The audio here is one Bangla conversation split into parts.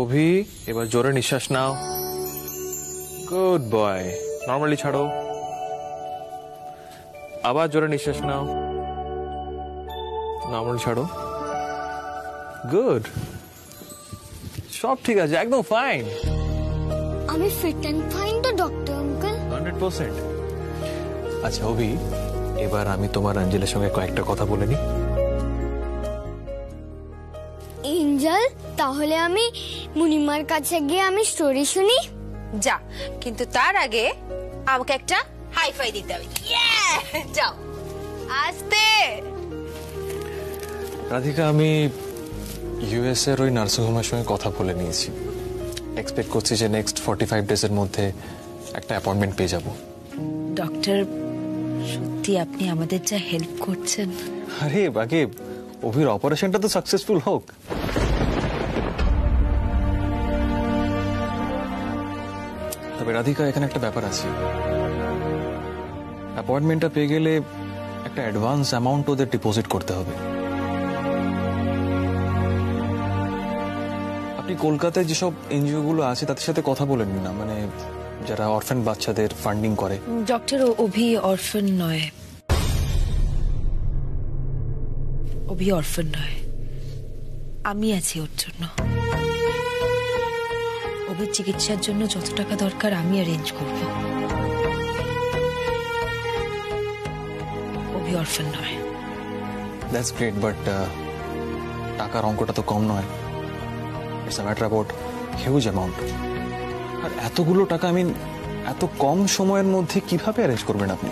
অভি, এবার জোরে নিঃশ্বাস নাও। Good boy. নর্মালি ছাড়ো। আবার জোরে নিঃশ্বাস নাও। নর্মালি ছাড়ো। গুড। সব ঠিক আছে, একদম ফাইন। আমি ফিট এন্ড ফাইন তো ডক্টর আঙ্কেল? 100%। আচ্ছা অভি, এবার আমি তোমার অঞ্জলের সঙ্গে কয়েকটা কথা বলে নি। এঞ্জেল, তাহলে আমি মুনিমার কাছে গিয়ে আমি স্টোরি শুনি? যা, কিন্তু তার আগে আমাকে একটা হাই ফাই দিতে হবে। যাও আস্তে। রাধিকা, আমি ইউএস এর ওই নার্সিং হোমের সঙ্গে কথা বলে নিয়েছি। এক্সপেক্ট করছি যে নেক্সট 45 ডেজের মধ্যে একটা অ্যাপয়েন্টমেন্ট পেয়ে যাব। ডক্টর, সত্যি আপনি আমাদের যা হেল্প করছেন। আরে বাকি অভির অপারেশনটা তো সাকসেসফুল হোক। তবে রাধিকা, এখানে একটা ব্যাপার আছে। অ্যাপয়েন্টমেন্টটা পেয়ে গেলে একটা অ্যাডভান্স অ্যামাউন্ট ওদের ডিপোজিট করতে হবে। আপনি কলকাতায় যেসব এনজিও গুলো আছে তাদের সাথে কথা বলেন না, মানে যারা অরফান বাচ্চাদের ফান্ডিং করে। ডক্টর, অভি অরফান নয়। অভি অরফান নয়, আমি আছি ওর জন্য। অভির চিকিৎসার জন্য যত টাকা দরকার আমি অ্যারেঞ্জ করব। অভি অরফান নয়। দ্যাটস গ্রেট, বাট টাকার অঙ্কটা তো কম নয়। It's a matter about huge amount. আর এতগুলো টাকা আমি এত কম সময়ের মধ্যে কিভাবে অ্যারেঞ্জ করবেন আপনি?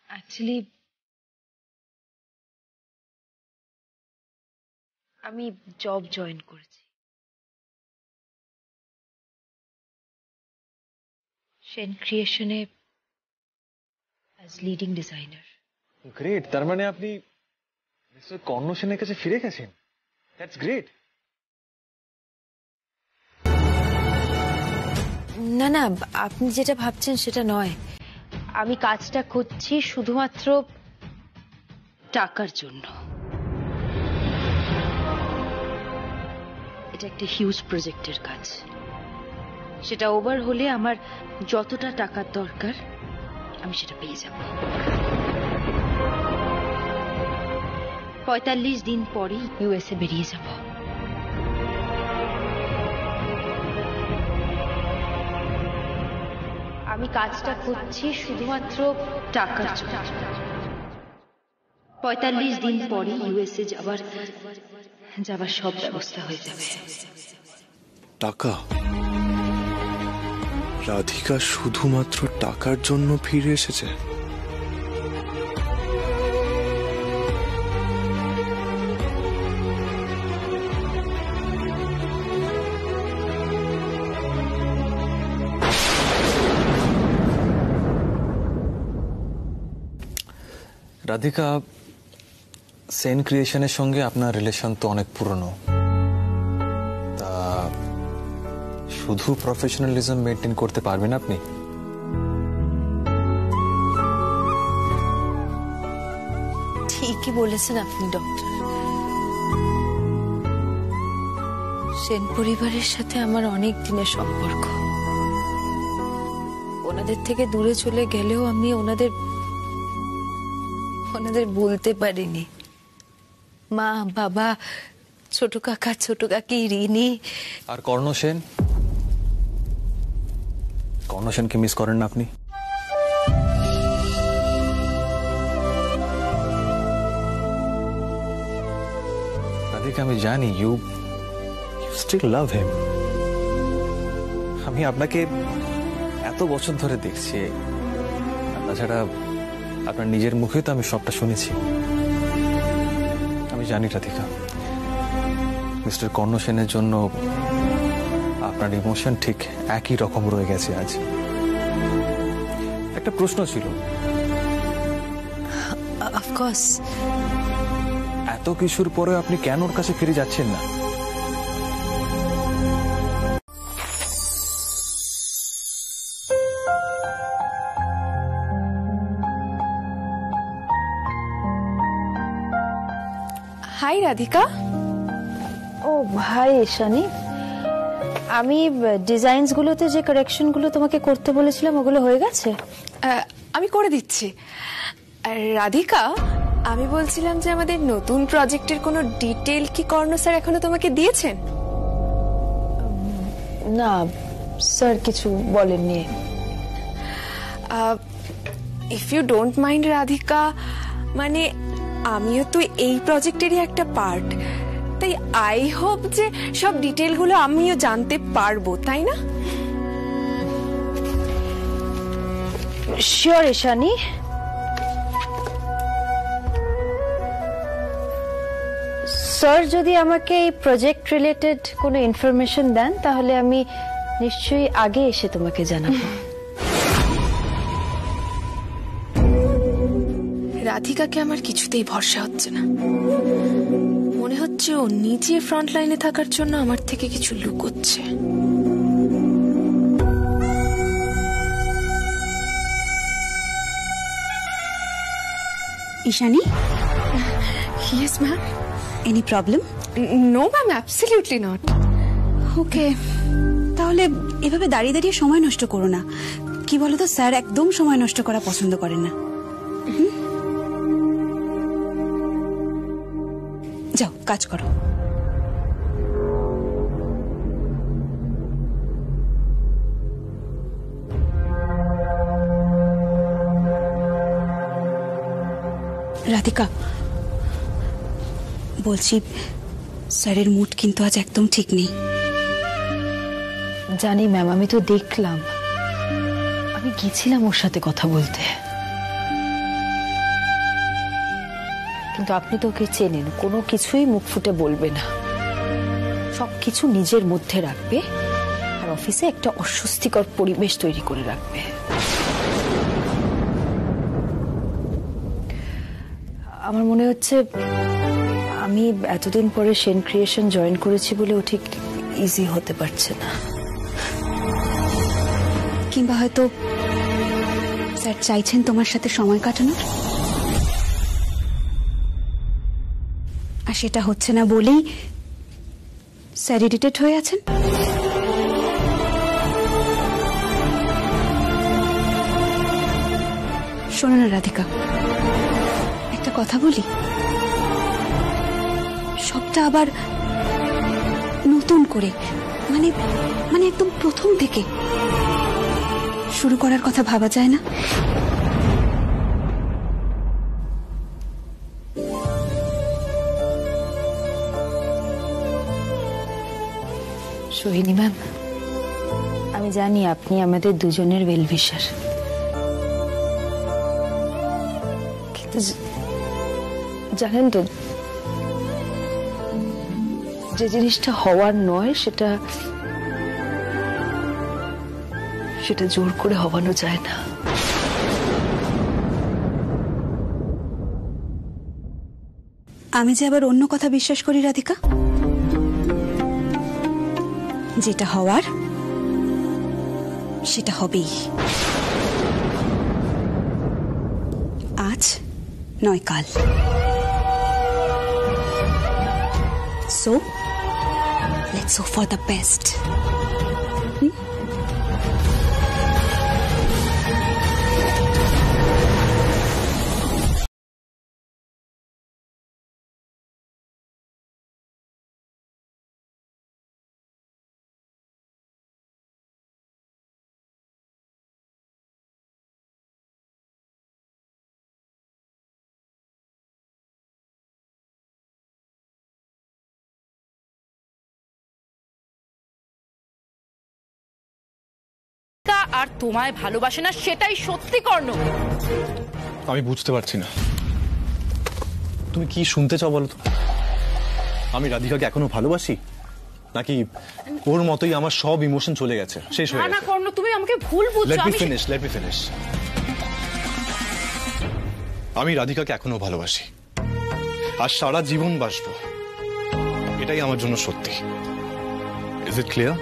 অ্যাকচুয়ালি আমি জব জয়েন করেছি সেন ক্রিয়েশনে অ্যাজ লিডিং ডিজাইনার। গ্রেট, তার মানে আপনি মিস্টার কর্ণ সেনের কাছে ফিরে গেছেন। That's great. না না, আপনি যেটা ভাবছেন সেটা নয়। আমি কাজটা করছি শুধুমাত্র টাকার জন্য। এটা একটা হিউজ প্রজেক্টের কাজ। সেটা ওভার হলে আমার যতটা টাকার দরকার আমি সেটা পেয়ে যাব। 45 দিন পরেই ইউএসএ বেরিয়ে যাব। আমি কাজটা করছি শুধুমাত্র টাকার জন্য। 45 দিন পরে ইউএসএ যাবার সব ব্যবস্থা হয়ে যাবে। টাকা? রাধিকা শুধুমাত্র টাকার জন্য ফিরে এসেছে? রাধিকা, সেন ক্রিয়েশনের সঙ্গে আপনার রিলেশন তো অনেক পুরনো। তা শুধু প্রফেশনালিজম মেনটেন করতে পারবেন আপনি? ঠিকই বলেছেন আপনি ডক্টর। সেন পরিবারের সাথে আমার অনেক দিনের সম্পর্ক। ওনাদের থেকে দূরে চলে গেলেও আমি ওনাদের বলতে পারিনি। মা, বাবা, ছোট কাকা, ছোট কাকি, রিনি। আর কর্ণ সেনকে মিস করেন না আপনি? রাধিকা, আমি জানি ইউ স্টিল লাভ হিম। আমি আপনাকে এত বছর ধরে দেখছি। তাছাড়া আপনার নিজের মুখে তো আমি সবটা শুনেছি। আমি জানি রাধিকা, মিস্টার কর্ণ সেনের জন্য আপনার ইমোশন ঠিক একই রকম রয়ে গেছে আজ। একটা প্রশ্ন ছিল, অফকোর্স। এত কিছুর পরে আপনি কেন ওর কাছে ফিরে যাচ্ছেন না? হাই রাধিকা। ও ভাই ঈশানী, আমি ডিজাইনস গুলোতে যে কারেকশন গুলো তোমাকে করতে বলেছিলাম ওগুলো হয়ে গেছে? আমি করে দিচ্ছি। আর রাধিকা, আমি বলছিলাম যে আমাদের নতুন প্রজেক্টের কোনো ডিটেল কি কর্ণ স্যার এখনো তোমাকে দিয়েছেন? না স্যার কিছু বলেননি। If you don't mind Radhika, মানে আমিও তো এই প্রজেক্টেরই একটা পার্ট, তাই আই হোপ যে সব ডিটেলগুলো আমিও জানতে পারবো, তাই না? শিওর ঈশানী। স্যার যদি আমাকে এই প্রজেক্ট রিলেটেড কোনো ইনফরমেশন দেন তাহলে আমি নিশ্চয়ই আগে এসে তোমাকে জানাবো। রাধিকাকে আমার কিছুতেই ভরসা হচ্ছে না। মনে হচ্ছে ও নিজে ফ্রন্ট লাইনে থাকার জন্য আমার থেকে কিছু লুকোচ্ছে। Ishani, yes ma'am. Any problem? No ma'am, absolutely not. Okay, তাহলে এভাবে দাঁড়িয়ে দাঁড়িয়ে সময় নষ্ট করো না। কি বলো তো, স্যার একদম সময় নষ্ট করা পছন্দ করেন না। যাও কাজ করো। রাধিকা, বলছি স্যারের মুড কিন্তু আজ একদম ঠিক নেই। জানি ম্যাম, আমি তো দেখলাম, আমি গেছিলাম ওর সাথে কথা বলতে, কিন্তু আপনি তো ওকে চেনেন, কোনো কিছুই মুখ ফুটে বলবে না, সবকিছু নিজের মধ্যে রাখবে আর অফিসে একটা অস্বস্তিকর পরিবেশ তৈরি করে রাখবে। আমার মনে হচ্ছে আমি এতদিন পরে সেন ক্রিয়েশন জয়েন করেছি বলে ও ঠিক ইজি হতে পারছে না। কিংবা হয়তো স্যার চাইছেন তোমার সাথে সময় কাটানোর, আর সেটা হচ্ছে না বলেই স্যার ইরিটেট হয়ে আছেন। শোনো না রাধিকা, একটা কথা বলি, সবটা আবার নতুন করে মানে মানে একদম প্রথম থেকে শুরু করার কথা ভাবা যায় না? সোহিনী ম্যাম, আমি জানি আপনি আমাদের দুজনের ওয়েল উইশার, কিন্তু জানেন তো, যে জিনিসটা হওয়ার নয় সেটা জোর করে হওয়ানো যায় না। আমি যে আবার অন্য কথা বিশ্বাস করি রাধিকা, যেটা হওয়ার সেটা হবেই, আজ নয় কাল। So, let's hope for the best. আর তোমায় ভালোবাসে না সেটাই সত্যি কর্ণ। আমি বুঝতে পারছি না তুমি কি শুনতে চাও বলো তো। আমি রাধিকাকে এখনো ভালোবাসি, নাকি ওর মতোই আমার সব ইমোশন চলে গেছে, শেষ হয়ে গেছে? না কর্ণ, তুমি আমাকে ভুল বুঝছো। Let me finish. আমি রাধিকাকে এখনো ভালোবাসি, আর সারা জীবন বাঁচবো, এটাই আমার জন্য সত্যি। Is it clear?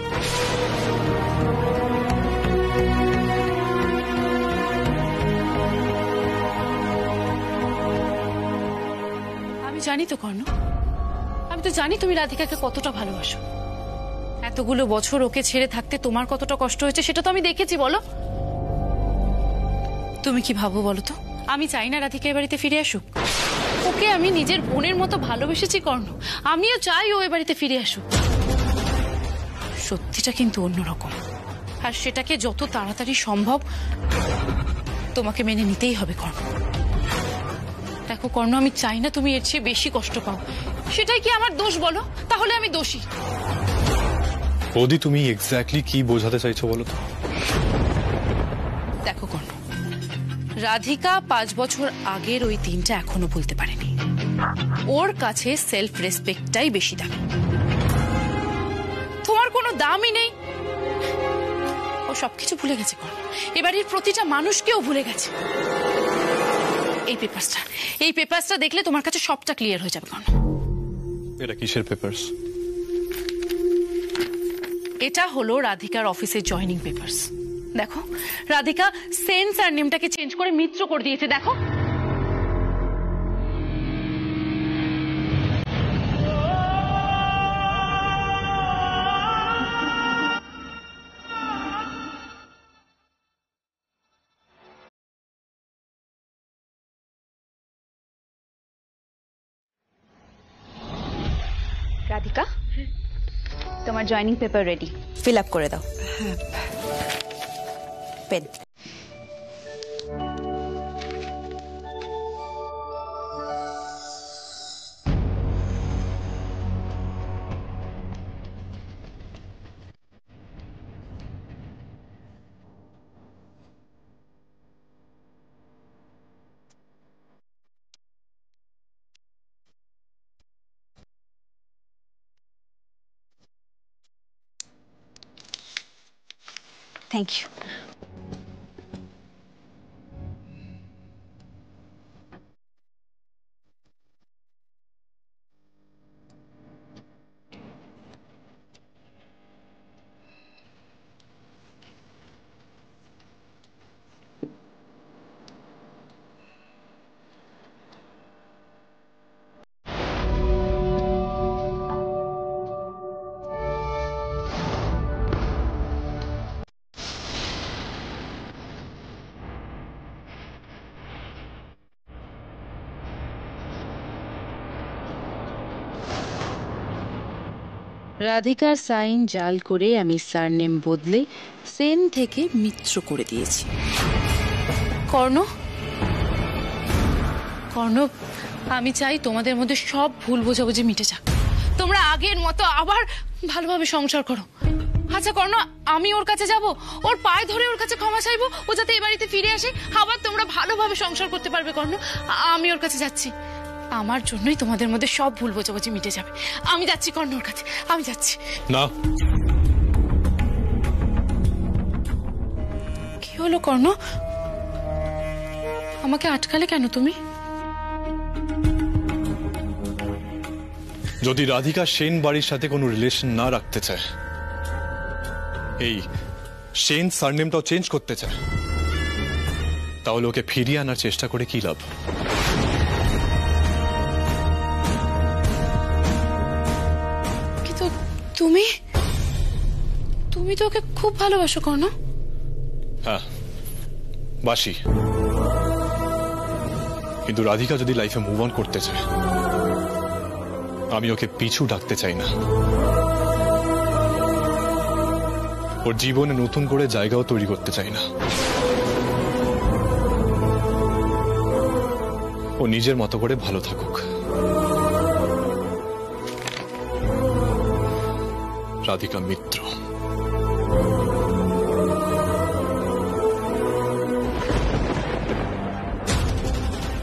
আমি জানি তো কর্ণ, আমি তো জানি তুমি রাধিকাকে কতটা ভালোবাসো। এতগুলো বছর ওকে ছেড়ে থাকতে তোমার কতটা কষ্ট হয়েছে সেটা তো আমি দেখেছি। বলো তুমি কি ভাবো বলো তো? আমি চাই না রাধিকা এ বাড়িতে ফিরে আসুক। ওকে আমি নিজের বোনের মতো ভালোবেসেছি কর্ণ, আমিও চাই ও এ বাড়িতে ফিরে আসুক। সত্যিটা কিন্তু অন্যরকম, আর সেটাকে যত তাড়াতাড়ি সম্ভব তোমাকে মেনে নিতেই হবে কর্ণ। দেখো কর্ণ, আমি চাই না তুমি এর চেয়ে বেশি কষ্ট পাও। সেটাই কি আমার দোষ বলো? তাহলে আমি দোষী। বৌদি, তুমি এক্স্যাক্টলি কি বোঝাতে চাইছো বলো তো? দেখো কর্ণ, রাধিকা 5 বছর আগের ওই দিনটা এখনো ভুলতে পারেনি। ওর কাছে সেলফ রেসপেক্টটাই বেশি দাম। তোমার কোনো দামই নেই। ও সবকিছু ভুলে গেছে কর্ণ, এবারের প্রতিটা মানুষকেও ভুলে গেছে। এই পেপারসটা দেখলে তোমার কাছে সবটা ক্লিয়ার হয়ে যাবে কর্ণ। এটা কিসের পেপারস? এটা হলো রাধিকার অফিসের জয়নিং পেপারস। দেখো, রাধিকা সেন স্যার নেমটাকে চেঞ্জ করে মিত্র করে দিয়েছে। দেখো, রাধিকা, তোমার joining paper ready, fill up করে দাও। পেন। Thank you. রাধিকার সাইন জাল করে আমি সারনেম বদলে সেন থেকে মিত্র করে দিয়েছি। কর্ণ, আমি চাই তোমাদের মধ্যে সব ভুল বোঝাবুঝি মিটে যাক। তোমরা আগের মতো আবার ভালোভাবে সংসার করো। আচ্ছা কর্ণ, আমি ওর কাছে যাব, ওর পায়ে ধরে ওর কাছে ক্ষমা চাইবো, ও যাতে এই বাড়িতে ফিরে আসে, আবার তোমরা ভালোভাবে সংসার করতে পারবে। কর্ণ, আমি ওর কাছে যাচ্ছি। আমার জন্যই তোমাদের মধ্যে সব ভুল বোঝাবুঝি মিটে যাবে। আমি যাচ্ছি কর্ণ ওর কাছে, আমি যাচ্ছি। না। কি হলো কর্ণ? আমাকে আটকালে কেন তুমি? যদি রাধিকা সেন বাড়ির সাথে কোনো রিলেশন না রাখতে চায়, এই সেন সারনেমটাও চেঞ্জ করতে চায়, তাহলে ওকে ফিরিয়ে আনার চেষ্টা করে কি লাভ? কিন্তু তুমি তো ওকে খুব ভালোবাসো কর্ণ। হ্যাঁ, বাসি। কিন্তু রাধিকা যদি লাইফে মুভ অন করতে চায়, আমি ওকে পিছু ডাকতে চাই না। ওর জীবনে নতুন করে জায়গাও তৈরি করতে চাই না। ও নিজের মতো করে ভালো থাকুক। রাধিকা মিত্র।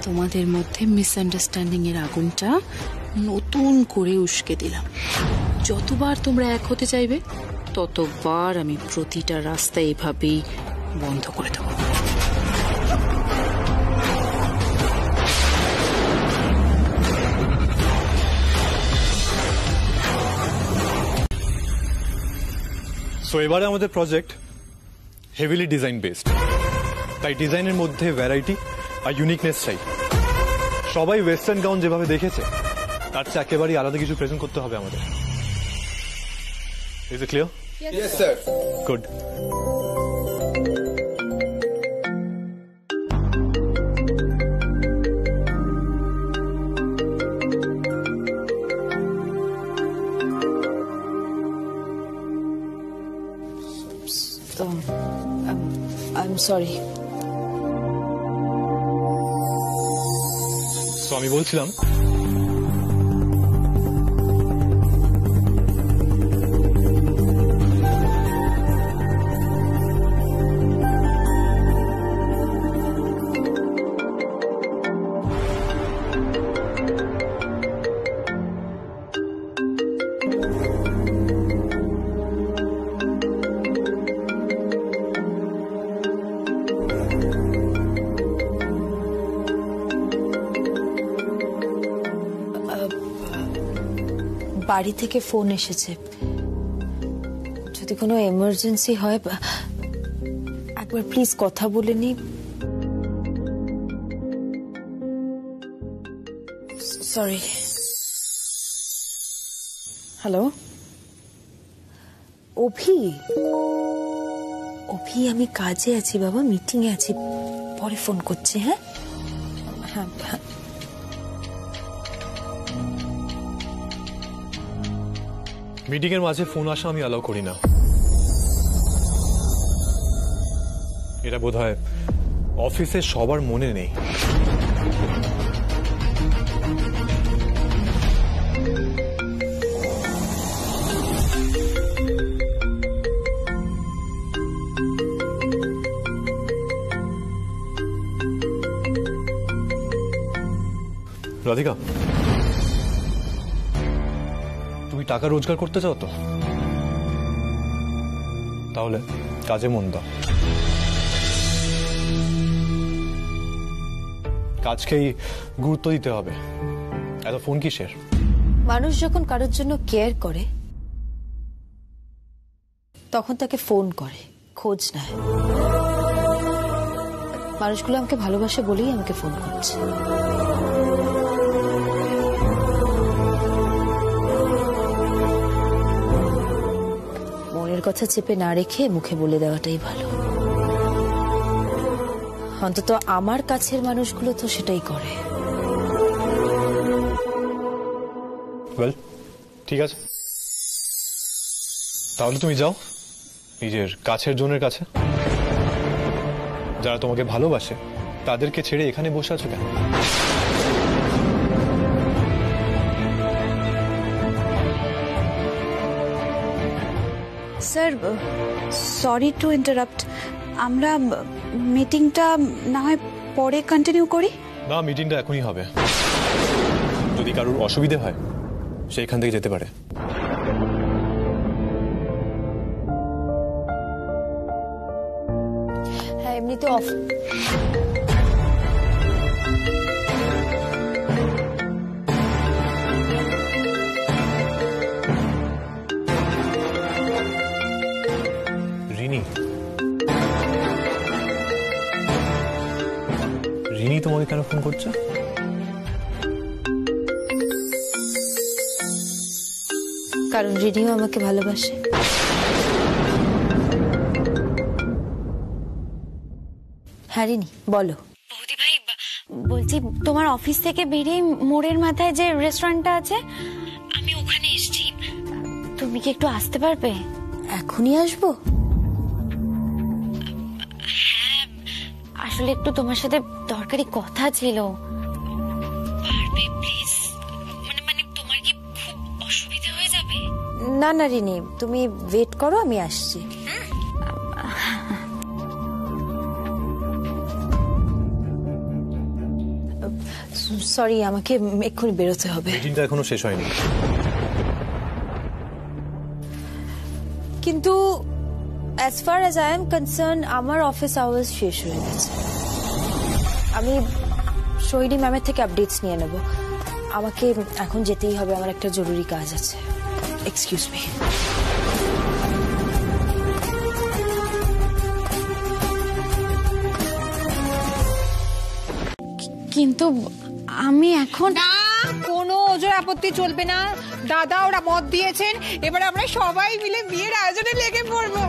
তোমাদের মধ্যে মিসআন্ডারস্ট্যান্ডিং এর আগুনটা নতুন করে উস্কে দিলাম। যতবার তোমরা এক হতে চাইবে, ততবার আমি প্রতিটা রাস্তা এভাবেই বন্ধ করে দেবো। সো এবারে আমাদের প্রজেক্ট হেভিলি ডিজাইন বেসড, তাই ডিজাইনের মধ্যে ভ্যারাইটি আর ইউনিকনেস চাই। সবাই ওয়েস্টার্ন গাউন যেভাবে দেখেছে তার চেয়ে একেবারেই আলাদা কিছু প্রেজেন্ট করতে হবে আমাদের। Is it clear? Yes, sir. Good. তো আই এম সরি। সো আমি বলছিলাম বাড়ি থেকে ফোন এসেছে, যদি কোনো এমার্জেন্সি হয় একবার প্লিজ কথা বলে নি। সরি। হ্যালো অভি, অভি আমি কাজে আছি বাবা, মিটিং এ আছি, পরে ফোন করছি। হ্যাঁ হ্যাঁ হ্যাঁ। মিটিং এর মাঝে ফোন আসা আমি অ্যালাউ করি না। এটা বোধহয় অফিসে সবার মনে নেই। রাধিকা, তুমি টাকা রোজগার করতে চাও তো? তাহলে কাজে মন দাও। কাজকেই গুরুত্ব দিতে হবে, এত ফোন কিসের? মানুষ যখন কারোর জন্য কেয়ার করে তখন তাকে ফোন করে, খোঁজ নেয়। মানুষগুলো আমাকে ভালোবাসে বলেই আমাকে ফোন করছে। মনের কথা চেপে না রেখে মুখে বলে দেওয়াটাই ভালো। অন্তত আমার কাছের মানুষগুলো তো সেটাই করে। ওয়েল, ঠিক আছে, তাহলে তুমি যাও নিজের কাছের জনের কাছে। যারা তোমাকে ভালোবাসে তাদেরকে ছেড়ে এখানে বসে আছো কেন? স্যার সরি টু ইন্টারাপ্ট, আমরা মিটিংটা না হয় পরে কন্টিনিউ করি? না, মিটিংটা এখনই হবে। যদি কারোর অসুবিধে হয় সেইখান থেকে যেতে পারে। হ্যাঁ, এমনিতে অফ। রিনি তোমাকে কেন ফোন করছে? কারণ রিনিও আমাকে ভালোবাসে। হ্যাঁ রিনি, বলো। বৌদি ভাই বলছি, তোমার অফিস থেকে বেরিয়ে মোড়ের মাথায় যে রেস্টুরেন্টটা আছে, আমি ওখানে এসেছি। তুমি কি একটু আসতে পারবে? এখনই আসবো? হ্যাঁ, আসলে একটু তোমার সাথে দরকারি কথা ছিল। পারবে প্লিজ? মানে তোমার কি খুব অসুবিধা হয়ে যাবে? না না রিনি, তুমি ওয়েট করো, আমি আসছি। সরি, আমাকে এক্ষুনি বেরোতে হবে। মিটিংটা এখনো শেষ হয়নি। কিন্তু as far as I am concerned আমার অফিস আওয়ার্স শেষ হয়ে গেছে। আমি সোহিনী ম্যামের থেকে আপডেটস নিয়ে নেব। আমাকে এখন যেতেই হবে, আমার একটা জরুরি কাজ আছে। Excuse me. কিন্তু আমি এখন না, কোনো ওজোর আপত্তি চলবে না। দাদা ওরা মত দিয়েছেন, এবার আমরা সবাই মিলে বিয়ের আয়োজনে লেগে পড়বো।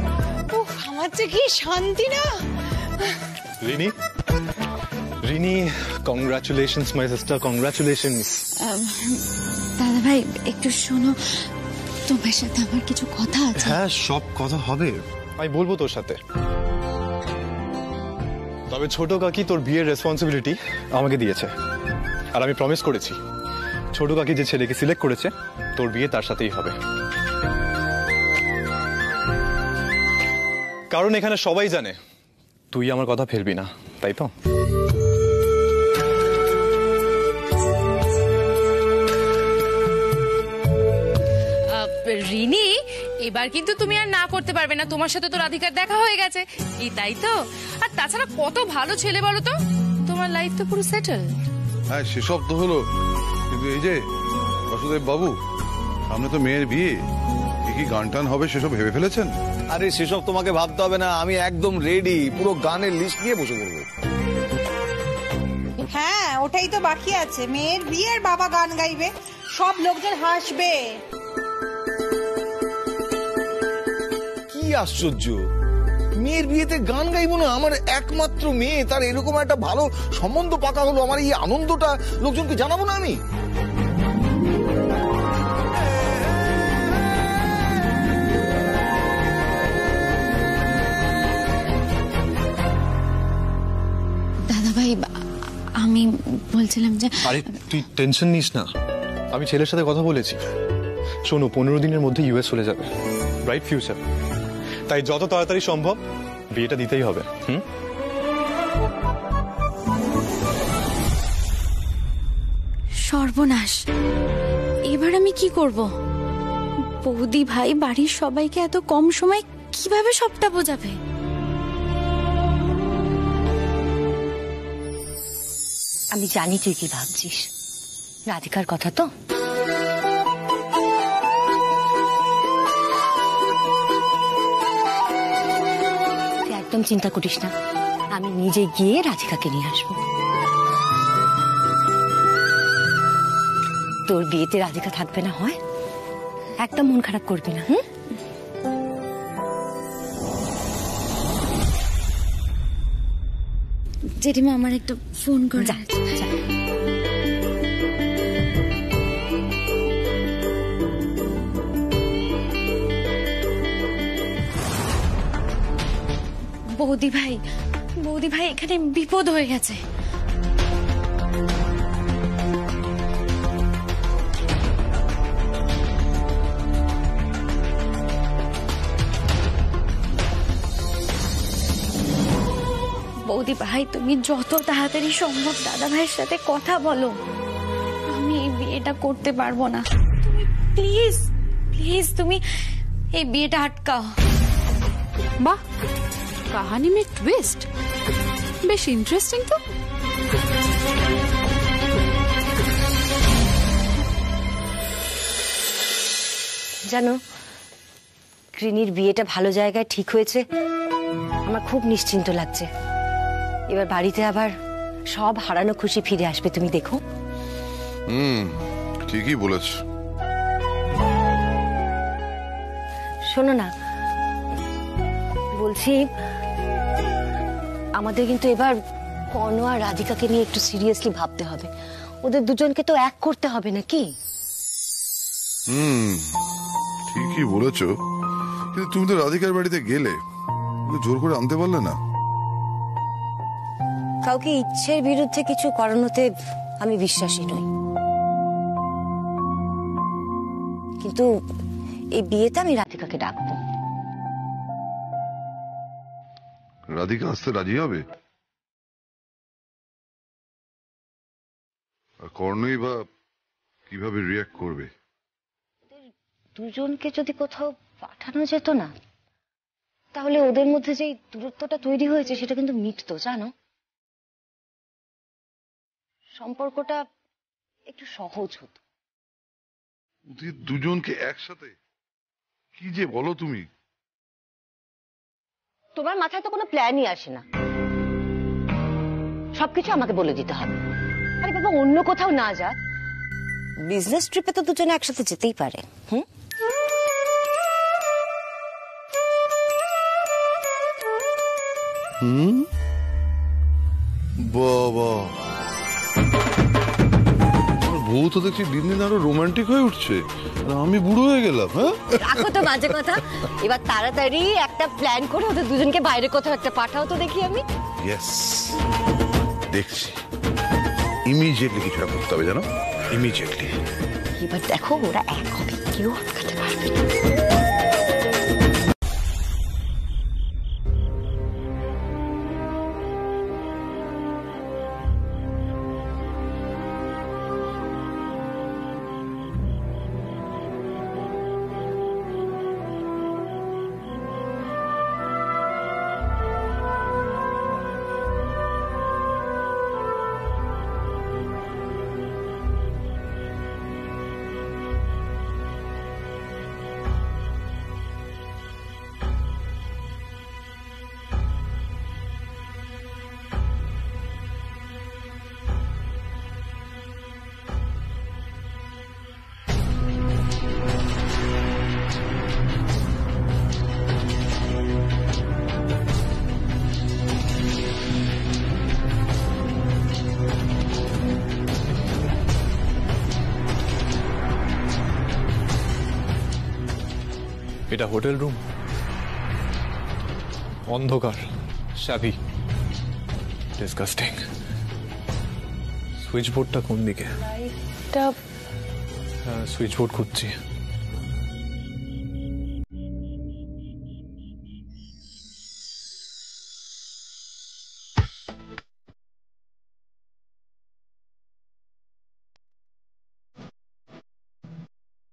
উফ, আমার যে কি শান্তি না। Rini, congratulations my sister, congratulations. দাদা ভাই একটু শোনো, তোমার সাথে আমার কিছু কথা আছে। হ্যাঁ, সব কথা হবে, আমি বলবো তোর সাথে। তবে ছোট কাকি তোর বিয়ের রেসপন্সিবিলিটি আমাকে দিয়েছে, আর আমি প্রমিস করেছি ছোট কাকি যে ছেলেকে সিলেক্ট করেছে তোর বিয়ে তার সাথেই হবে। কারণ এখানে সবাই জানে তুই আমার কথা ফেলবি না, তাই তো? রিনি, এবার কিন্তু তুমি আর না করতে পারবে না, তোমার সাথে তো রাধিকার দেখা হয়ে গেছে, কি তাই তো? আর তাছাড়া কত ভালো ছেলে বলো তো, তোমার লাইফ তো পুরো সেটেল। হ্যাঁ, সেসব তো হলো, কিন্তু এই যে বাসুদেব বাবু, সামনে তো মেয়ের বিয়ে, কি গান টান হবে সেসব ভেবে ফেলেছেন? আরে সেসব তোমাকে ভাবতে হবে না, আমি একদম রেডি, পুরো গানের লিস্ট নিয়ে বসে পড়বো। হ্যাঁ, ওটাই তো বাকি আছে, মেয়ের বিয়ের বাবা গান গাইবে, সব লোকজন হাসবে। কি আশ্চর্য, মেয়ের বিয়েতে গান গাইবো না? আমার একমাত্র মেয়ে, তার এরকম একটা ভালো সম্বন্ধ পাকা হলো, আমার এই আনন্দটা লোকজনকে জানাবো না আমি? দাদা ভাই আমি বলছিলাম যে আরে তুই টেনশন নিস না, আমি ছেলের সাথে কথা বলেছি। শোনো, 15 দিনের মধ্যে ইউএস চলে যাবে, ব্রাইট ফিউচার, তাই যত তাড়াতাড়ি সম্ভব বিয়েটা দিতেই হবে। সর্বনাশ, এবার আমি কি করব? বৌদি ভাই বাড়ির সবাইকে এত কম সময় কিভাবে সবটা বোঝাবে? আমি জানি তুই কি ভাবছিস, রাধিকার কথা তো। তুই একদম চিন্তা করিস না, আমি নিজে গিয়ে রাধিকাকে নিয়ে আসবো। তোর বিয়েতে রাধিকা থাকবে না হয়, একদম মন খারাপ করবি না। জেঠিমা আমার একটা ফোন করে। বৌদি ভাই এখানে বিপদ হয়ে গেছে। বৌদি ভাই, তুমি যত তাড়াতাড়ি সম্ভব দাদা ভাইয়ের সাথে কথা বলো, আমি এই বিয়েটা করতে পারবো না। তুমি প্লিজ প্লিজ তুমি এই বিয়েটা আটকাও। বাহ, কাহানি মে টুইস্ট, বেশ ইন্টারেস্টিং তো। জানো, রিনির বিয়েটা ভালো জায়গায় ঠিক হয়েছে, আমার খুব নিশ্চিন্ত লাগছে। এবার বাড়িতে আবার সব হারানো খুশি ফিরে আসবে, তুমি দেখো। ঠিকই বলেছ। শোনো না, বলছি আমাদের কিন্তু এবার কর্ণ আর রাধিকাকে নিয়ে একটু সিরিয়াসলি ভাবতে হবে, ওদের দুজনকে তো এক করতে হবে নাকি? ঠিকই বলেছ, কিন্তু তুমি তো রাধিকার বাড়িতে গেলে, জোর করে আনতে পারলে না। কাউকে ইচ্ছের বিরুদ্ধে কিছু করানোতে আমি বিশ্বাসী নই, কিন্তু এই বিয়েতে আমি রাধিকাকে ডাকবো। রাধিকা আসতে রাজি হবে? আর কর্ণই বা কিভাবে রিয়াক্ট করবে? দুজনকে যদি কোথাও পাঠানো যেত না, তাহলে ওদের মধ্যে যে দূরত্বটা তৈরি হয়েছে সেটা কিন্তু মিটতো, জানো। সম্পর্কটা একটু সহজ হতো। দুজনকে একসাথে কি যে বলো তুমি? তোমার মাথায় তো কোনো প্ল্যানই আসে না, সবকিছু আমাকে বলে দিতে হবে। আরে বাবা, অন্য কোথাও না যা, বিজনেস ট্রিপে তো দুজনে একসাথে যেতেই পারে। বাবা, বউ তো দেখছি দিন দিন আরো রোমান্টিক হয়ে উঠছে, আমি বুড়ো হয়ে গেলাম। হ্যাঁ, রাখো তো বাজে কথা, এবার তাড়াতাড়ি একটা প্ল্যান করে ওদের দুজনকে বাইরে কোথাও একটা পাঠাও তো দেখি আমি। ইয়েস, দেখছি ইমিডিয়েটলি কিছুটা করতে হবে, জানো, ইমিডিয়েটলি। এবার দেখো ওরা এক হবে, কেউ আটকাতে পারবে না। এটা হোটেল রুম, অন্ধকার, শ্যাভি, ডিসগাস্টিং। সুইচ বোর্ডটা কোন দিকে? হ্যাঁ, সুইচ বোর্ড খুঁজছি।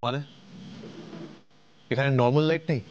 মানে এখানে নর্মাল লাইট নেই?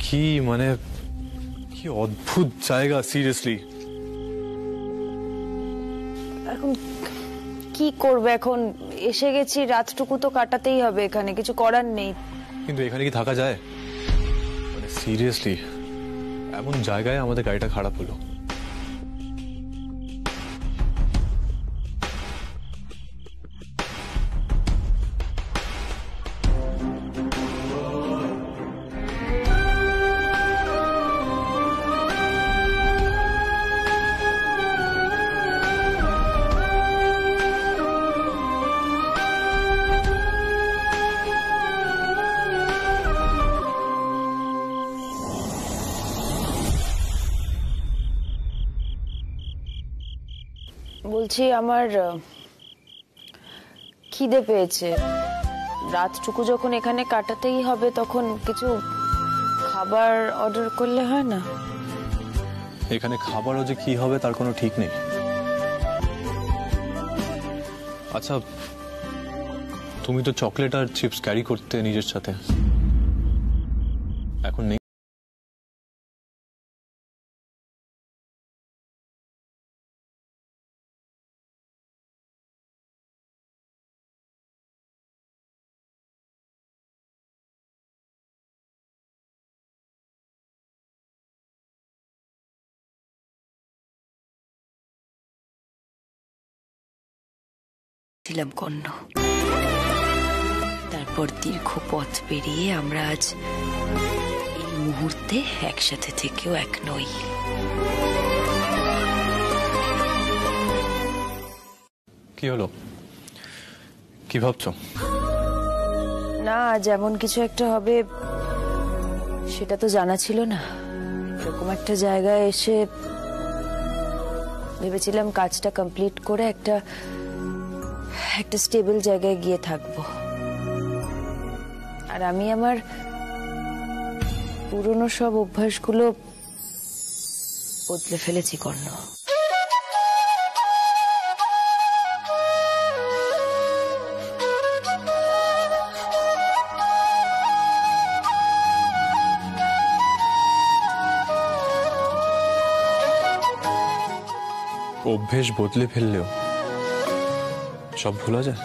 কি মানে, কি অদ্ভুত জায়গা, সিরিয়াসলি। এখন কি করবে, এখন এসে গেছি, রাতটুকু তো কাটাতেই হবে এখানে, কিছু করার নেই। কিন্তু এখানে কি থাকা যায়? মানে সিরিয়াসলি, এমন জায়গায় আমাদের গাড়িটা খারাপ হলো। বলছি আমার খিদে পেয়েছে, রাতটুকু যখন এখানে কাটাতেই হবে তখন কিছু খাবার অর্ডার করলে হয় না? এখানে খাবারও যে কি হবে তার কোনো ঠিক নেই। আচ্ছা, তুমি তো চকলেট আর চিপস ক্যারি করতে নিজের সাথে, এখন নেই? ছিলাম কর্ণ, তারপর দীর্ঘ পথ পেরিয়ে আমরা আজ এই মুহূর্তে একসাথে থেকেও এক নই। কি হলো, কি ভাবছো? না, যেমন কিছু একটা হবে সেটা তো জানা ছিল না। এরকম একটা জায়গায় এসে ভেবেছিলাম কাজটা কমপ্লিট করে একটা স্টেবল জায়গায় গিয়ে থাকবো। আর আমি আমার পুরনো সব অভ্যাসগুলো বদলে ফেলেছি কর্ণ। অভ্যেস বদলে ফেললেও সব ভোলা যায়?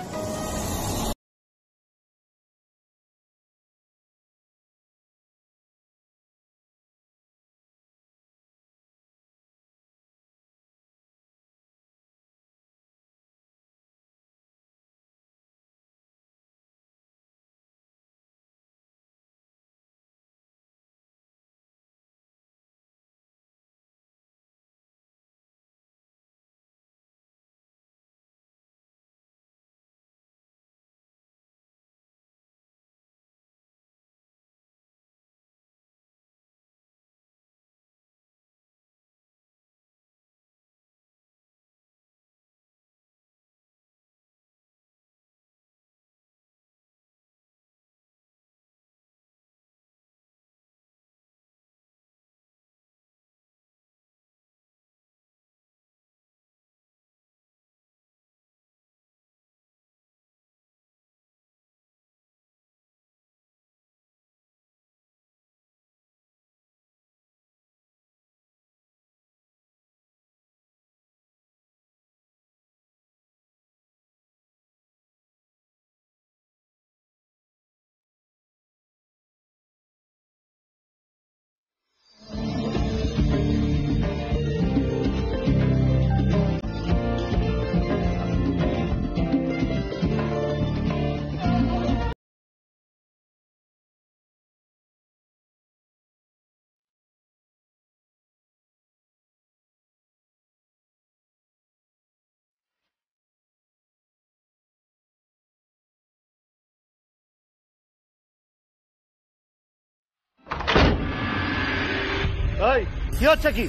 কি হচ্ছে কি?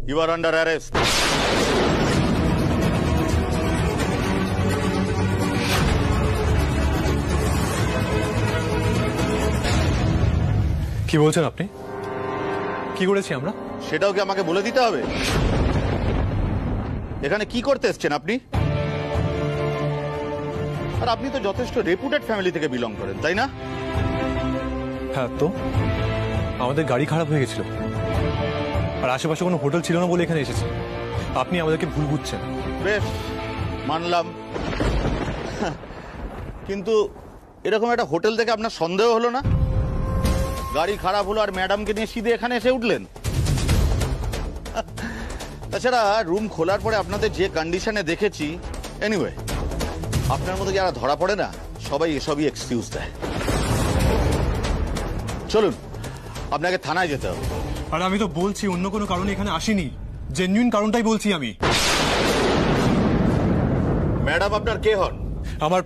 You are under arrest. কি বলছেন আপনি? কি করেছি আমরা? সেটাও কি আমাকে বলে দিতে হবে? এখানে কি করতে এসছেন আপনি? আর আপনি তো যথেষ্ট রেপুটেড ফ্যামিলি থেকে বিলং করেন, তাই না? হ্যাঁ, তো আমাদের গাড়ি খারাপ হয়ে গেছিল আর আশেপাশে কোনো হোটেল ছিল না বলে এখানে এসেছি। আপনি আমাদেরকে ভুল বুঝছেন। বেশ, মানলাম, কিন্তু এরকম একটা হোটেল থেকে আপনার সন্দেহ হলো না? গাড়ি খারাপ হলো আর ম্যাডামকে নিয়ে সিধে এখানে এসে উঠলেন। তাছাড়া রুম খোলার পরে আপনাদের যে কন্ডিশনে দেখেছি, এনিওয়ে আপনার মতো যারা ধরা পড়ে না সবাই এসবই এক্সকিউজ দেয়। চলুন, আপনাকে থানায় যেতে হবে। আর আমি তো বলছি অন্য কোনো কারণে এখানে আসিনি, জেনুইন কারণটাই বলছি আমি। ম্যাডাম আপনার কে হন? আমার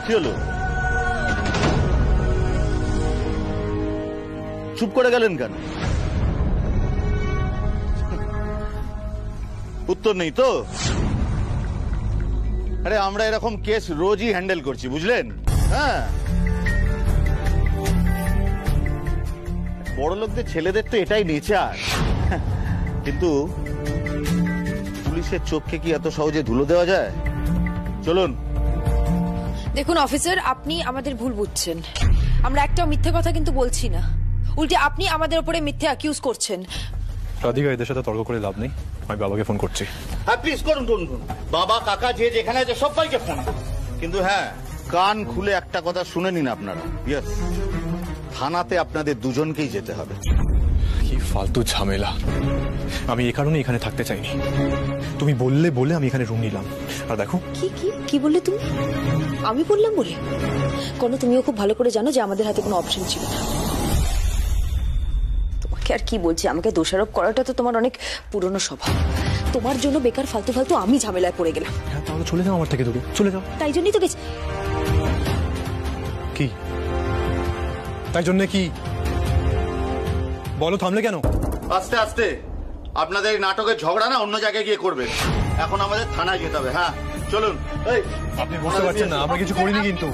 কি হলো? চুপ করে গেলেন কেন? উত্তর নেই তো? আরে আমরা এরকম কেস রোজই হ্যান্ডেল করছি, বুঝলেন? হ্যাঁ, বড় লোকদের ছেলেদের তো এটাই নেচার। কিন্তু পুলিশের চোখকে কি এত সহজে ধুলো দেওয়া যায়? চলুন। দেখুন অফিসার, আপনি আমাদের ভুল বুঝছেন। আমরা একটাও মিথ্যে কথা কিন্তু বলছি না, উল্টে আপনি আমাদের উপরে মিথ্যে অ্যাকিউজ করছেন। রাধিকা, এদের সাথে তর্ক করে লাভ নেই, আমি বাবাকে ফোন করছি। হ্যাঁ প্লিজ করুন করুন করুন। বাবা কাকা যে যেখানে আছে সবাইকে ফোন। কিন্তু হ্যাঁ, কান খুলে একটা কথা শুনে নিন আপনারা। ইয়েস, থানাতে আপনাদের দুজনকেই যেতে হবে। কি ফালতু ঝামেলা, আমি এই কারণে এখানে থাকতে চাইনি। তুমি বললে বলে আমি এখানে রুম নিলাম। আর দেখো কি কি কি বললে তুমি? আমি বললাম বলে? কোনো তুমিও খুব ভালো করে জানো যে আমাদের হাতে কোনো অপশন ছিল না। তোমাকে আর কি বলছি, আমাকে দোষারোপ করাটা তো তোমার অনেক পুরনো স্বভাব। তোমার জন্য বেকার ফালতু ফালতু আমি ঝামেলায় পড়ে গেলাম। হ্যাঁ, তাহলে চলে যাও আমার থেকে দূরে, চলে যাও। তাই জন্যই তো গেছি। কি তাই জন্য কি বলো, থামলে কেন? আস্তে আস্তে, আপনাদের এই নাটকের ঝগড়া না অন্য জায়গায় গিয়ে করবেন। এখন আমাদের থানায় যেতে হবে। হ্যাঁ চলুন। এই আপনি বুঝতে পারছেন না, আমরা কিছু করিনি কিন্তু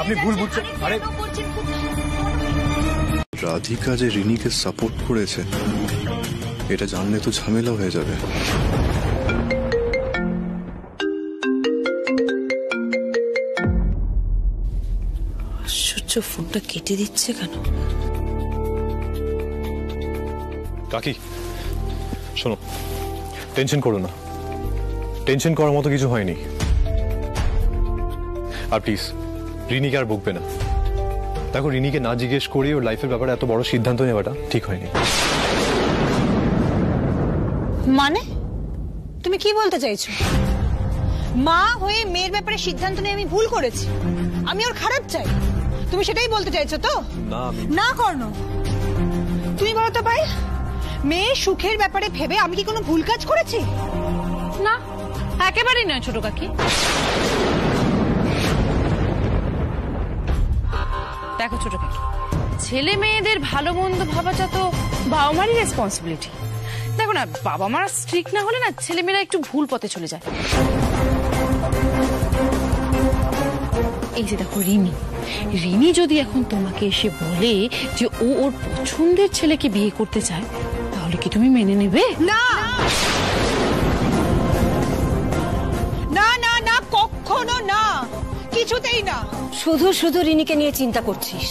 আপনি ভুল বুঝছেন। আরে রাধিকা যে রিনিকে সাপোর্ট করেছে এটা জানলে তো ঝামেলা হয়ে যাবে। আশ্চর্য, ফোনটা কেটে দিচ্ছে কেন? কাকি শোনো, টেনশন করো না, টেনশন করার মতো কিছু হয়নি। আর প্লিজ রিনিকে আর বকবে না। দেখো, রিনিকে না জিজ্ঞেস করে ওর লাইফের ব্যাপারে এত বড় সিদ্ধান্ত নেওয়াটা ঠিক হয়নি। মানে তুমি কি বলতে চাইছো? মা হয়ে মেয়ের ব্যাপারে সিদ্ধান্ত নিয়ে আমি ভুল করেছি, আমি ওর খারাপ চাই, তুমি সেটাই বলতে চাইছো তো? না না কর্ণ, তুমি বলো তো ভাই, মেয়ের সুখের ব্যাপারে ভেবে আমি কি কোনো ভুল কাজ করেছি? না, একেবারেই নয় ছোট কাকি। দেখো ছোট কাকি, ছেলে মেয়েদের ভালো মন্দ ভাবাটা তো বাবা মারই রেসপন্সিবিলিটি। দেখো না, বাবা মারা স্ট্রিক্ট না হলে না ছেলেমেয়েরা একটু ভুল পথে চলে যায়। এই যে দেখো রিনি, রিনি যদি এখন তোমাকে এসে বলে যে ও ওর পছন্দের ছেলেকে বিয়ে করতে চায়, তাহলে কি তুমি মেনে নেবে? না না না না, কখনো না, কিছুতেই না। শুধু শুধু রিনিকে নিয়ে চিন্তা করছিস।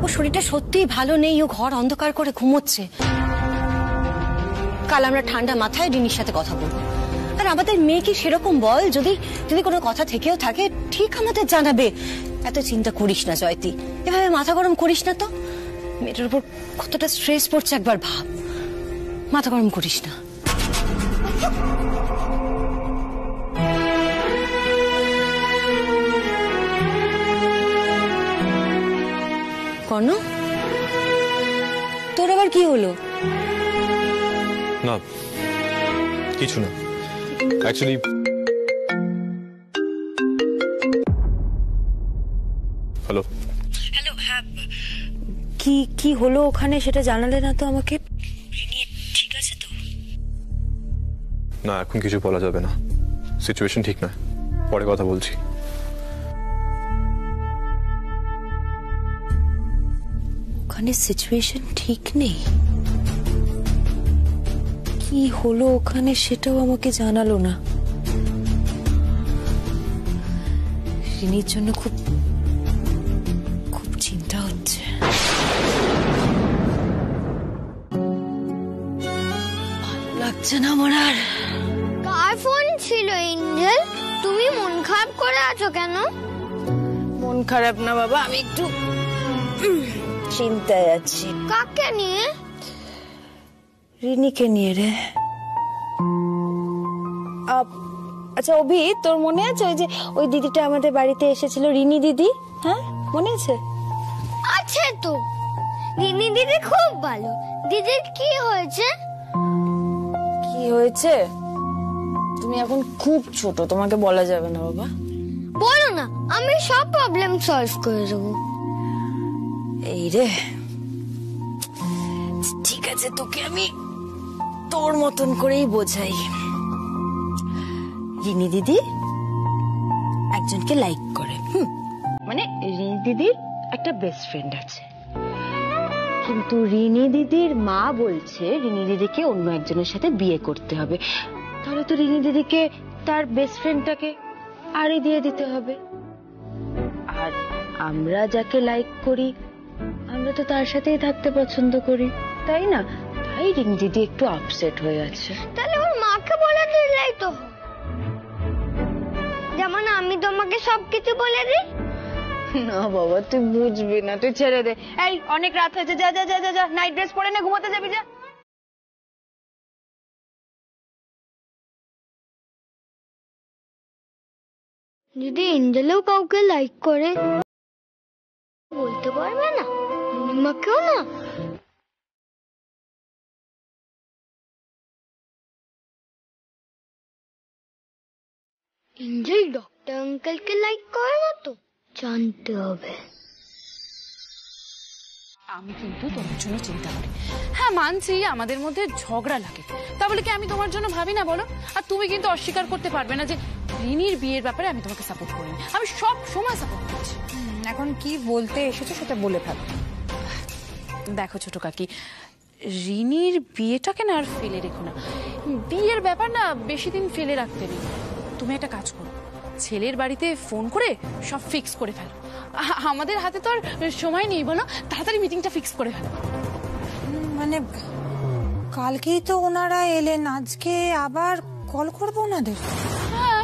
ও শরীরটা সত্যিই ভালো নেই, ও ঘর অন্ধকার করে ঘুমোচ্ছে। কাল আমরা ঠান্ডা মাথায় রিনির সাথে কথা বলবো। আর আমাদের মেয়ে কি সেরকম বল, যদি যদি কোনো কথা থেকেও থাকে ঠিক আমাদের জানাবে। এত চিন্তা করিস না জয়তী, এভাবে মাথা গরম করিস না তো। মেয়েটার উপর কতটা স্ট্রেস পড়ছে একবার ভাব। মাথা গরম করিস না। কর্ণ, তোর আবার কি হলো? না কিছু না, অ্যাকচুয়ালি হ্যালো হ্যালো। হ্যাঁ, কি কি হলো ওখানে সেটা জানালে না তো আমাকে। ঠিক আছে তো? না, এখন কিছু বলা যাবে না, সিচুয়েশন ঠিক নয়, পরে কথা বলছি। ওখানে সিচুয়েশন ঠিক নেই? কি হলো ওখানে সেটাও আমাকে জানালো না। রিনির জন্য খুব খুব চিন্তা হচ্ছে। ভালো লাগছে না আমার আর। কার ফোন ছিল এঞ্জেল? তুমি মন খারাপ করে আছো কেন? মন খারাপ না বাবা, আমি একটু চিন্তায় আছি। কাকে নিয়ে? রিনিকে নিয়ে রে। আচ্ছা অভি, তোর মনে আছে ওই যে ওই দিদিটা আমাদের বাড়িতে এসেছিল, রিনি দিদি? হ্যাঁ মনে আছে? আছে তো, রিনি দিদি খুব ভালো। দিদির কি হয়েছে? কি হয়েছে? তুমি এখন খুব ছোট, তোমাকে বলা যাবে না বাবা। বলো না, আমি সব প্রবলেম সলভ করে দেবো। এই রে, ঠিক আছে, তোকে আমি তোর মতন করেই বোঝাই। রিনি দিদি একজনকে লাইক করে, মানে রিনি দিদির একটা বেস্ট ফ্রেন্ড আছে, কিন্তু রিনি দিদির মা বলছে রিনি দিদিকে অন্য একজনের সাথে বিয়ে করতে হবে। তাহলে তো রিনি দিদিকে তার বেস্ট ফ্রেন্ডটাকে আড়ি দিয়ে দিতে হবে। আর আমরা যাকে লাইক করি আমরা তো তার সাথেই থাকতে পছন্দ করি, তাই না? তাই রিনি দিদি একটু আপসেট হয়ে আছে। তাহলে ওর মাকে বলে দিলেই তো, যেমন আমি তোমাকে সবকিছু বলে দিই। না বাবা তুই বুঝবি না, তুই ছেড়ে দে। এই অনেক রাত হয়েছে, যা যা যা যা যা, নাইট ড্রেস পরে নে, ঘুমাতে যাবি যা। যদি এঞ্জেলও কাউকে লাইক করে বলতে পারবে না, পূর্ণিমাকেও না? এঞ্জেল ডক্টর আঙ্কেলকে লাইক করে না তো? জানতে হবে। আমি কিন্তু তোমার জন্য চিন্তা করি। হ্যাঁ মানছি আমাদের মধ্যে ঝগড়া লাগে, তা বলে কি আমি তোমার জন্য ভাবি না বলো? আর তুমি কিন্তু অস্বীকার করতে পারবে না যে রিনির বিয়ের ব্যাপারে আমি তোমাকে সাপোর্ট করিনি, আমি সব সময় সাপোর্ট করছি। এখন কি বলতে এসেছো সেটা বলে ফেলো। দেখো ছোট কাকি, রিনির বিয়েটাকে না আর ফেলে রেখো না। বিয়ের ব্যাপার না বেশি দিন ফেলে রাখতে নেই। তুমি একটা কাজ করো, ছেলের বাড়িতে ফোন করে সব ফিক্স করে ফেলো। আমাদের হাতে তো আর সময় নেই বলো, তাড়াতাড়ি মিটিংটা ফিক্স করে ফেলো। মানে কালকেই তো ওনারা এলেন, আজকে আবার কল করবো ওনাদের? হ্যাঁ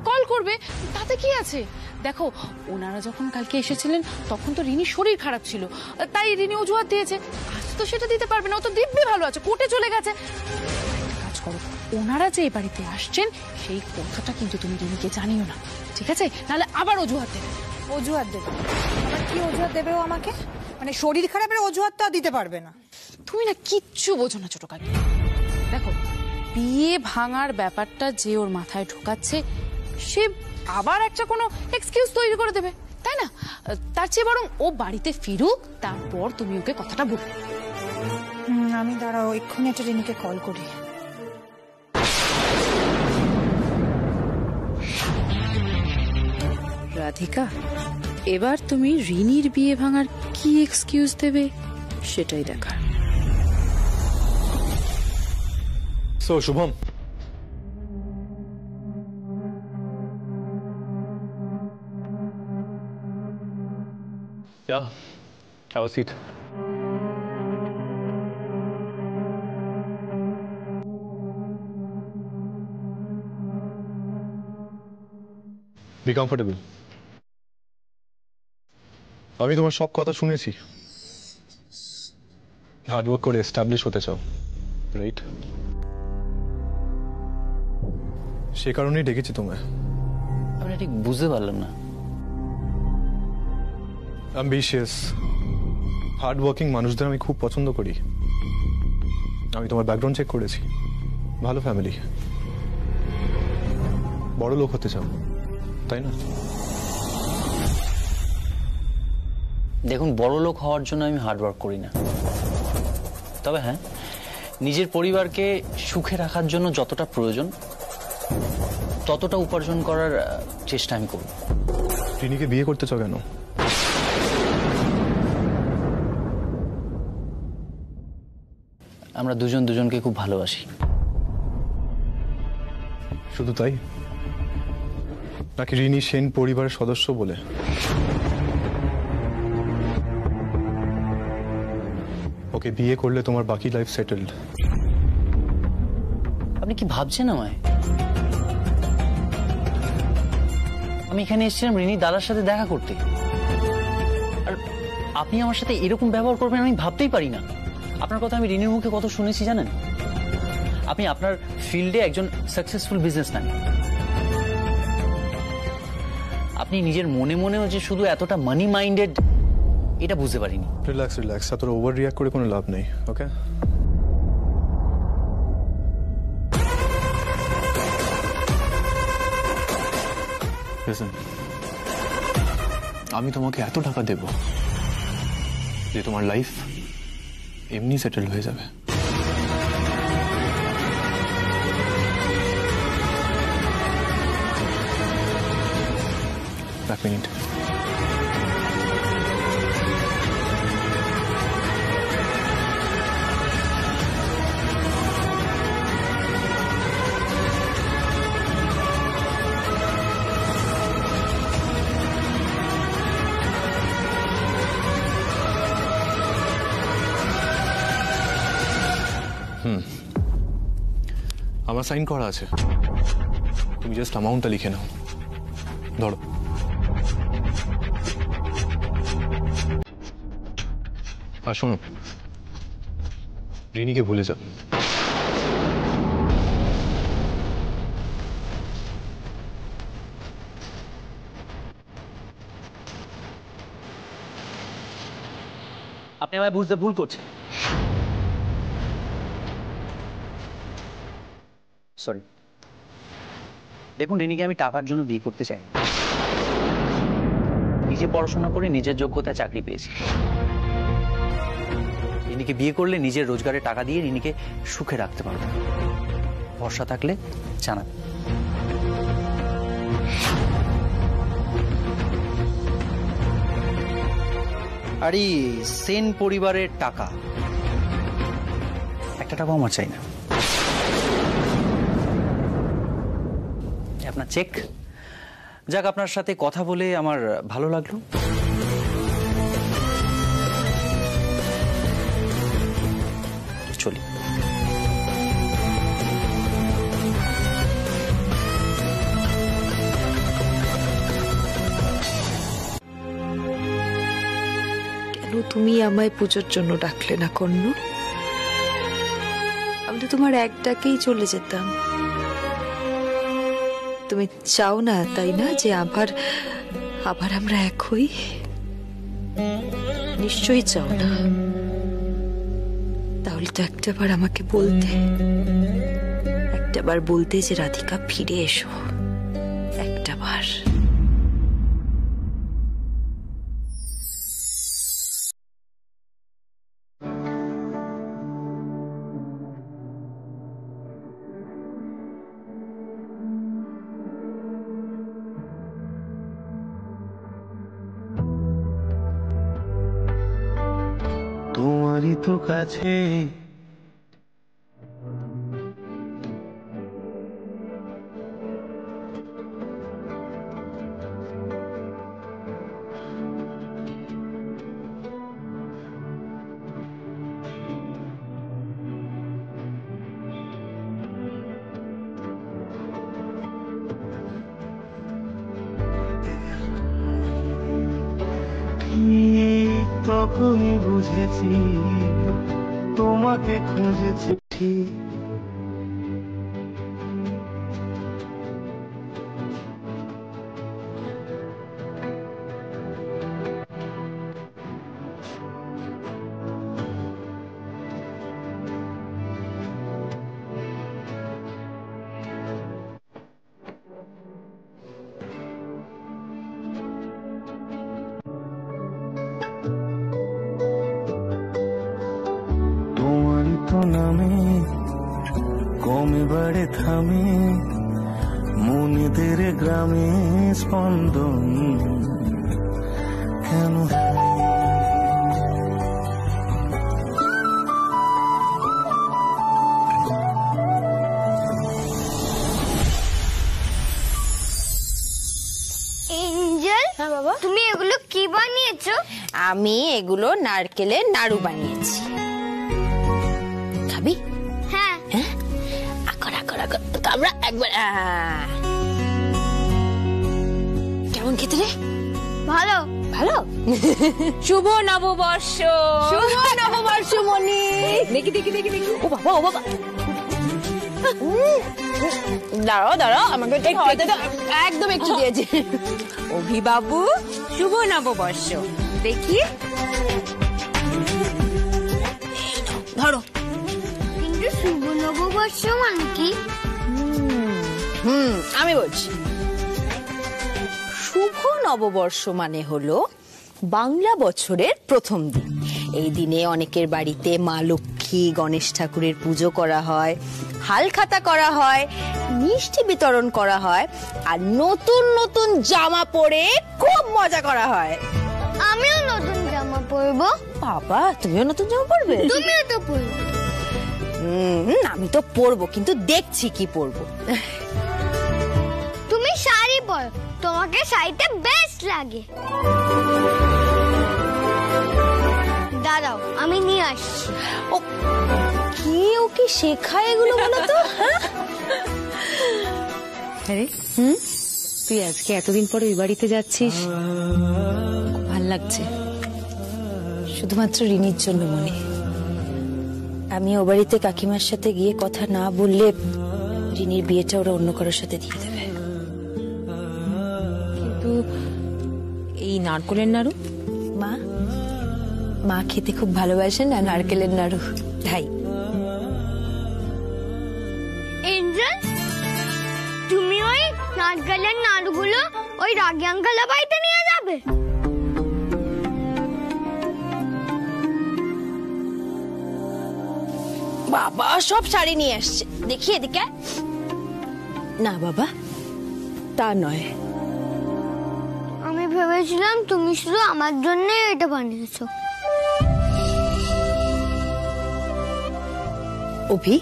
কল করবে, তাতে কি আছে? দেখো ওনারা যখন কালকে এসেছিলেন তখন তো রিনির শরীর খারাপ ছিল, তাই রিনি অজুহাত দিয়েছে। আজ তো সেটা দিতে পারবে না, ও তো দিব্যি ভালো আছে, কোর্টে চলে গেছে। কাজ করো, ওনারা যে এই বাড়িতে আসছেন সেই কথাটা কিন্তু তুমি রিনিকে জানিও না, ঠিক আছে? নাহলে আবার অজুহাত দেবে। অজুহাত দেবে? আবার কি অজুহাত দেবে ও আমাকে? মানে শরীর খারাপের অজুহাত তো দিতে পারবে না। তুমি না কিচ্ছু বোঝো না ছোট কাকি। দেখো বিয়ে ভাঙার ব্যাপারটা যে ওর মাথায় ঢোকাচ্ছে, সে আবার একটা কোনো এক্সকিউজ তৈরি করে দেবে, তাই না? তার চেয়ে বরং ও বাড়িতে ফিরুক, তারপর তুমি ওকে কথাটা বলবে। আমি দাঁড়াও, এক্ষুনি একটা রিনিকে কল করি। রাধিকা, এবার তুমি রিনির বিয়ে ভাঙার কি এক্সকিউজ দেবে সেটাই দেখার। So Shubham, Yeah, have a seat. Be comfortable. আমি তোমার সব কথা শুনেছি। হার্ডওয়ার্ক করে এস্টাবলিশ হতে চাও, রাইট? সে কারণেই ডেকেছি তোমায়। আমি ঠিক বুঝতে পারলাম না। অ্যাম্বিশিয়াস, হার্ড ওয়ার্কিং মানুষদের আমি খুব পছন্দ করি। আমি তোমার ব্যাকগ্রাউন্ড চেক করেছি, ভালো ফ্যামিলি, বড় লোক হতে চাও, তাই না? দেখুন, বড় লোক হওয়ার জন্য আমি হার্ড ওয়ার্ক করি না, তবে হ্যাঁ নিজের পরিবারকে সুখে রাখার জন্য যতটা প্রয়োজন ততটা উপার্জন করার চেষ্টা আমি করব। রিনিকে বিয়ে করতে চাও কেন? আমরা দুজন দুজনকে খুব ভালোবাসি। শুধু তাই নাকি রিনি সেন পরিবারের সদস্য বলে? ওকে বিয়ে করলে তোমার বাকি লাইফ সেটেলড। আপনি কি ভাবছেন আমায়? আমি এখানে এসেছিলাম রিনির দাদার সাথে দেখা করতে, আর আপনি আমার সাথে এরকম ব্যবহার করবেন আমি ভাবতেই পারি না। আপনার কথা আমি রিনির মুখে কত শুনেছি জানেন? আপনি আপনার ফিল্ডে একজন সাকসেসফুল বিজনেসম্যান। আপনি নিজের মনে মনেও যে শুধু এতটা মানি মাইন্ডেড এটা বুঝতে পারিনি। রিল্যাক্স রিল্যাক্স, এতটা ওভার রিঅ্যাক্ট করে কোনো লাভ নেই, ওকে? লিসেন, আমি তোমাকে এত টাকা দেব যে তোমার লাইফ এমনি সেটেল হয়ে যাবে। এক মিনিট। আমার সাইন করা আছে, তুমি জাস্ট অ্যামাউন্টটা লিখে নাও। ধরো। আর শোনো, রিনিকে ভুলে যাও। আপনি আমায় বুঝতে ভুল করছেন। সরি। দেখুন, রিনিকে আমি টাকার জন্য বিয়ে করতে চাই। নিজে পড়াশোনা করে নিজের যোগ্যতায় চাকরি পেয়েছি। রিনিকে বিয়ে করলে নিজের রোজগারে টাকা দিয়ে রিনিকে সুখে রাখতে পারবো। ভরসা থাকলে জানান। আর এই সেন পরিবারের টাকা, একটা টাকাও আমার চাই না। আপনার চেক। যাক, আপনার সাথে কথা বলে আমার ভালো লাগলো। চলি। কেন তুমি আমায় পুজোর জন্য ডাকলে না কর্ণ? আমি তো তোমার এক ডাকেই চলে যেতাম। তুমি চাও না, তাই না, যে আবার আবার আমরা এক হই? নিশ্চয়ই চাও না। তাহলে তো একটাবার আমাকে বলতে, একটাবার বলতে যে রাধিকা ফিরে এসো, একটাবার। তোমারই তো কাছে তখনই বুঝেছি তোমাকে খুঁজেছি ঠিক। নামে কমে বাড়ে থামে মনেদের গ্রামে স্পন্দন কেন? এঞ্জেল, হ্যাঁ বাবা, তুমি এগুলো কি বানিয়েছো? আমি এগুলো নারকেলের নাড়ু বানিয়েছি। খাবি? হ্যাঁ। আকর আকর আকর, আমরা একবার। কেমন খেতে রে? ভালো ভালো। শুভ নববর্ষ। শুভ নববর্ষ মনি। দেখি দেখি দেখি দেখি। ও বাবা, ও বাবা। দাঁড়াও দাঁড়াও, আমাকে একদম একটু দিয়েছে। অভিবাবু, শুভ নববর্ষ। দেখি, ধরো। কিন্তু শুভ নববর্ষ মানে কি? আমি বলছি। শুভ নববর্ষ মানে হলো বাংলা বছরের প্রথম দিন। এই দিনে অনেকের বাড়িতে মা লক্ষ্মী, গণেশ ঠাকুরের পুজো করা হয়, হালখাতা করা হয়, মিষ্টি বিতরণ করা হয়, আর নতুন নতুন জামা পরে খুব মজা করা হয়। আমিও নতুন জামা পরবো। বাবা, তুমিও নতুন জামা পরবে? তুমিও তো পরবে। আমি তো পরবো, কিন্তু দেখছি কি পরবো। তুমি শাড়ি পরো, তোমাকে শাড়িতে বেস্ট লাগে। দাঁড়াও, আমি নিয়ে আসছি। ও কি, ও কি শেখায় এগুলো বলো তো? আরে তুই আজকে এতদিন পরে ওই বাড়িতে যাচ্ছিস, ভাল লাগছে। শুধুমাত্র রিনির জন্য মনে। আমি ও বাড়িতে কাকিমার সাথে গিয়ে কথা না বললে রিনির বিয়েটা ওরা অন্য কারোর সাথে দিয়ে দেবে। কিন্তু এই নারকলের নাড়ু মা মা খেতে খুব ভালোবাসেন না নারকেলের নাড়ু, তাই। এঞ্জেল, তুমি ওই নারকেলের নাড়ুগুলো ওই রাগী আঙ্কেলের বাড়িতে নিয়ে যাবে? বাবা সব শাড়ি নিয়ে আসছে, দেখি এদিকে। না বাবা, তা নয়। আমি ভেবেছিলাম তুমি শুধু আমার জন্য এটা বানিয়েছো। অভি,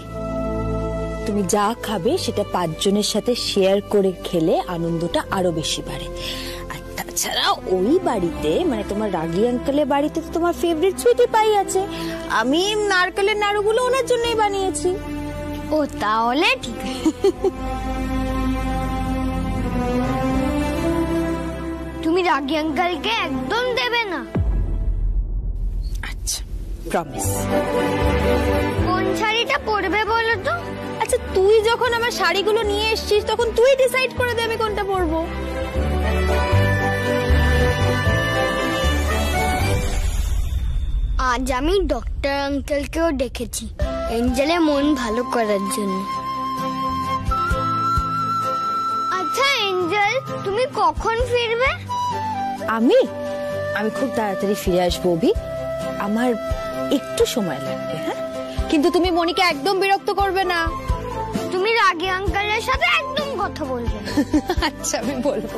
তুমি যা খাবে সেটা 5 জনের সাথে শেয়ার করে খেলে আনন্দটা আরো বেশি বাড়ে। আর তাছাড়া ওই বাড়িতে, মানে তোমার রাগী আঙ্কেলের বাড়িতে তো তোমার ফেভারিট সুইটি পাই আছে। আমি নারকেলের নাড়ুগুলো ওনার জন্যই বানিয়েছি। ও তাহলে ঠিক আছে। তুমি রাগী আঙ্কেলকে একদম দেবে না? আচ্ছা, প্রমিস। কোন শাড়িটা পরবে বলো তো? আচ্ছা, তুই যখন আমার শাড়িগুলো নিয়ে এসেছিস তখন তুই ডিসাইড করে দে আমি কোনটা পরবো। আজ আমি ডক্টর আঙ্কেলকেও ডেকেছি এঞ্জেলের মন ভালো করার জন্য। আচ্ছা এঞ্জেল, তুমি কখন ফিরবে? আমি খুব তাড়াতাড়ি ফিরে আসবো অভি। আমার একটু সময় লাগবে, হ্যাঁ? কিন্তু তুমি মনিকে একদম বিরক্ত করবে না। তুমি রাগী আঙ্কেলের সাথে একদম কথা বলবে। আচ্ছা, আমি বলবো।